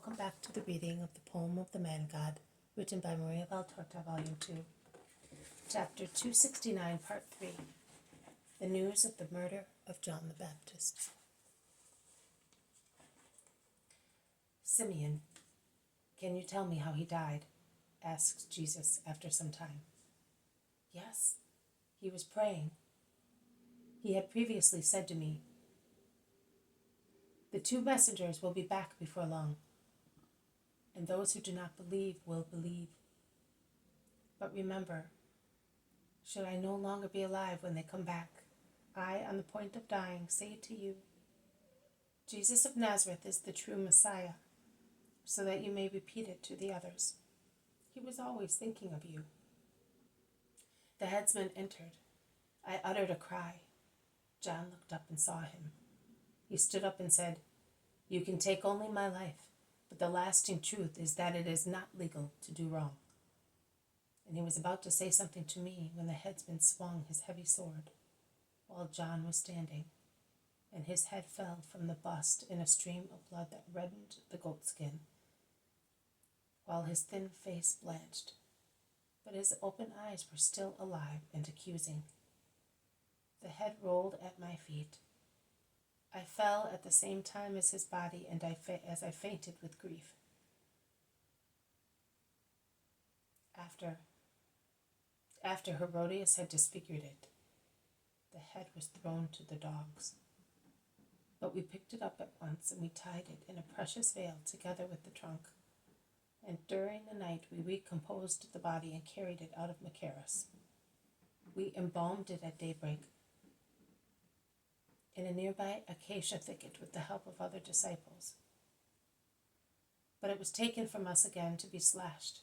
welcome back to the reading of the poem of the Man-God, written by Maria Valtorta, Volume 2, Chapter 269, Part 3, The News of the Murder of John the Baptist. Simeon, can you tell me how he died? Asked Jesus after some time. Yes, he was praying. He had previously said to me, "The 2 messengers will be back before long, and those who do not believe will believe. But remember, should I no longer be alive when they come back, I, on the point of dying, say to you, Jesus of Nazareth is the true Messiah, so that you may repeat it to the others. He was always thinking of you." The headsman entered. I uttered a cry. John looked up and saw him. He stood up and said, "You can take only my life, but the lasting truth is that it is not legal to do wrong." And he was about to say something to me when the headsman swung his heavy sword, while John was standing, and his head fell from the bust in a stream of blood that reddened the goatskin, while his thin face blanched, but his open eyes were still alive and accusing. The head rolled at my feet. I fell at the same time as his body, and as I fainted with grief. After Herodias had disfigured it, the head was thrown to the dogs. But we picked it up at once, and we tied it in a precious veil together with the trunk. And during the night we recomposed the body and carried it out of Machaerus. We embalmed it at daybreak in a nearby acacia thicket with the help of other disciples. But it was taken from us again to be slashed,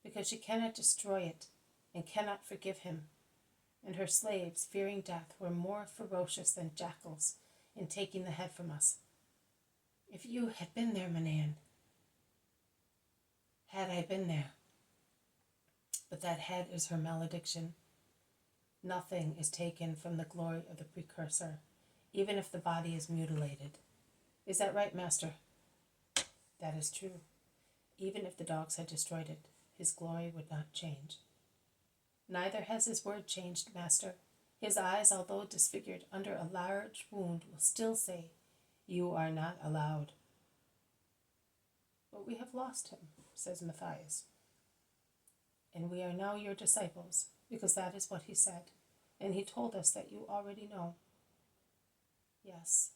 because she cannot destroy it and cannot forgive him, and her slaves, fearing death, were more ferocious than jackals in taking the head from us. If you had been there, Manan, had I been there. But that head is her malediction. Nothing is taken from the glory of the precursor, even if the body is mutilated. Is that right, Master? That is true. Even if the dogs had destroyed it, his glory would not change. Neither has his word changed, Master. His eyes, although disfigured under a large wound, will still say, "You are not allowed." "But we have lost him," says Matthias. "And we are now your disciples, because that is what he said, and he told us that you already know." "Yes,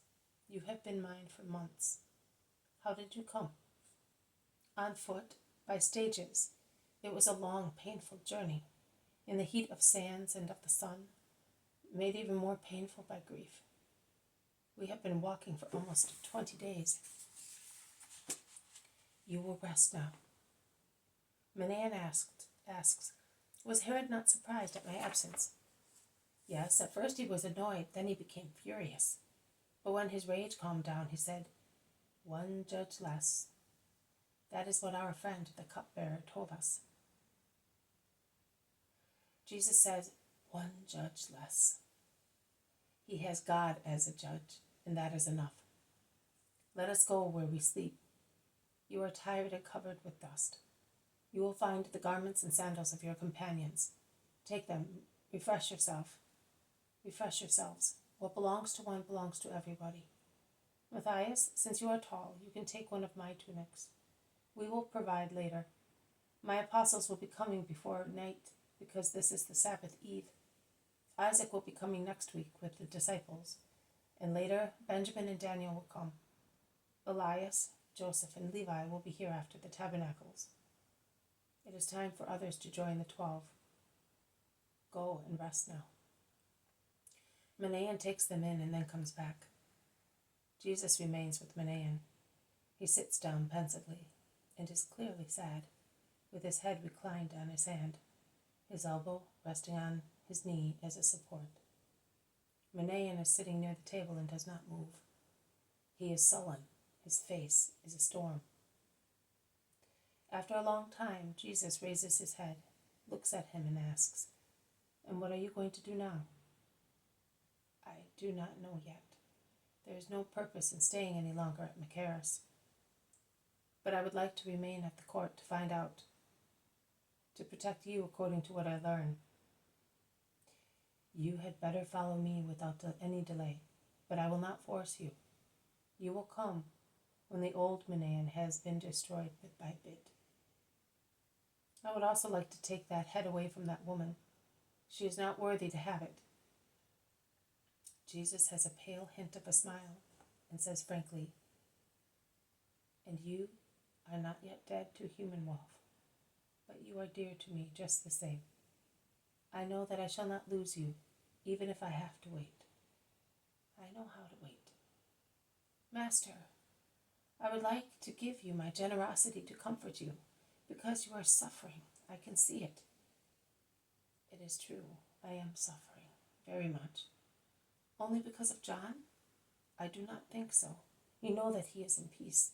you have been mine for months. How did you come?" "On foot, by stages. It was a long, painful journey, in the heat of sands and of the sun, made even more painful by grief. We have been walking for almost 20 days. You will rest now." Manan asks, "Was Herod not surprised at my absence?" "Yes, at first he was annoyed, then he became furious. But when his rage calmed down, he said, 'One judge less.' That is what our friend, the cupbearer, told us. Jesus says, 'One judge less.' He has God as a judge, and that is enough. Let us go where we sleep. You are tired and covered with dust. You will find the garments and sandals of your companions. Take them, refresh yourselves. What belongs to one belongs to everybody. Matthias, since you are tall, you can take one of my tunics. We will provide later. My apostles will be coming before night, because this is the Sabbath Eve. Isaac will be coming next week with the disciples, and later Benjamin and Daniel will come. Elias, Joseph, and Levi will be here after the tabernacles. It is time for others to join the 12. Go and rest now." Manaen takes them in and then comes back. Jesus remains with Manaen. He sits down pensively and is clearly sad, with his head reclined on his hand, his elbow resting on his knee as a support. Manaen is sitting near the table and does not move. He is sullen. His face is a storm. After a long time, Jesus raises his head, looks at him, and asks, "And what are you going to do now?" "I do not know yet. There is no purpose in staying any longer at Machaerus." but I would like to remain at the court to find out, to protect you according to what I learn. You had better follow me without any delay, but I will not force you. You will come when the old Manaan has been destroyed bit by bit. I would also like to take that head away from that woman. She is not worthy to have it. Jesus has a pale hint of a smile and says frankly, and you are not yet dead to human wealth, but you are dear to me just the same. I know that I shall not lose you, even if I have to wait. I know how to wait. Master, I would like to give you my generosity to comfort you, because you are suffering. I can see it. It is true, I am suffering, very much. Only because of John? I do not think so. You know that he is in peace.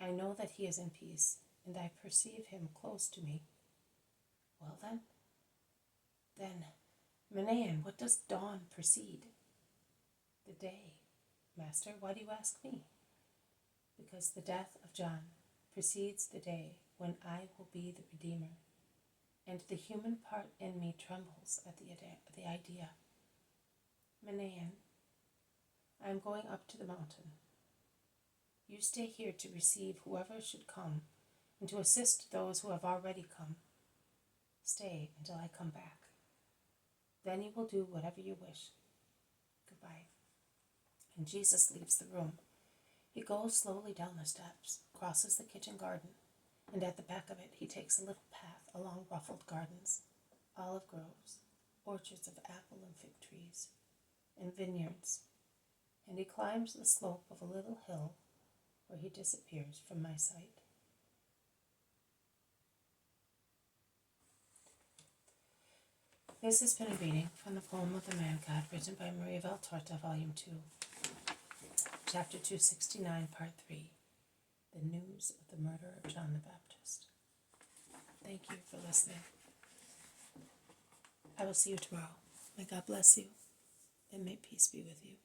I know that he is in peace, and I perceive him close to me. Well then, Manaan, what does dawn precede? The day. Master, why do you ask me? Because the death of John precedes the day when I will be the Redeemer, and the human part in me trembles at the idea. Manaan, I am going up to the mountain. You stay here to receive whoever should come and to assist those who have already come. Stay until I come back. Then you will do whatever you wish. Goodbye. And Jesus leaves the room. He goes slowly down the steps, crosses the kitchen garden, and at the back of it he takes a little path along ruffled gardens, olive groves, orchards of apple and fig trees, and vineyards, and he climbs the slope of a little hill where he disappears from my sight. This has been a reading from the poem of the Man God, written by Maria Valtorta, Volume 2, Chapter 269, Part 3, The News of the Murder of John the Baptist. Thank you for listening. I will see you tomorrow. May God bless you, and may peace be with you.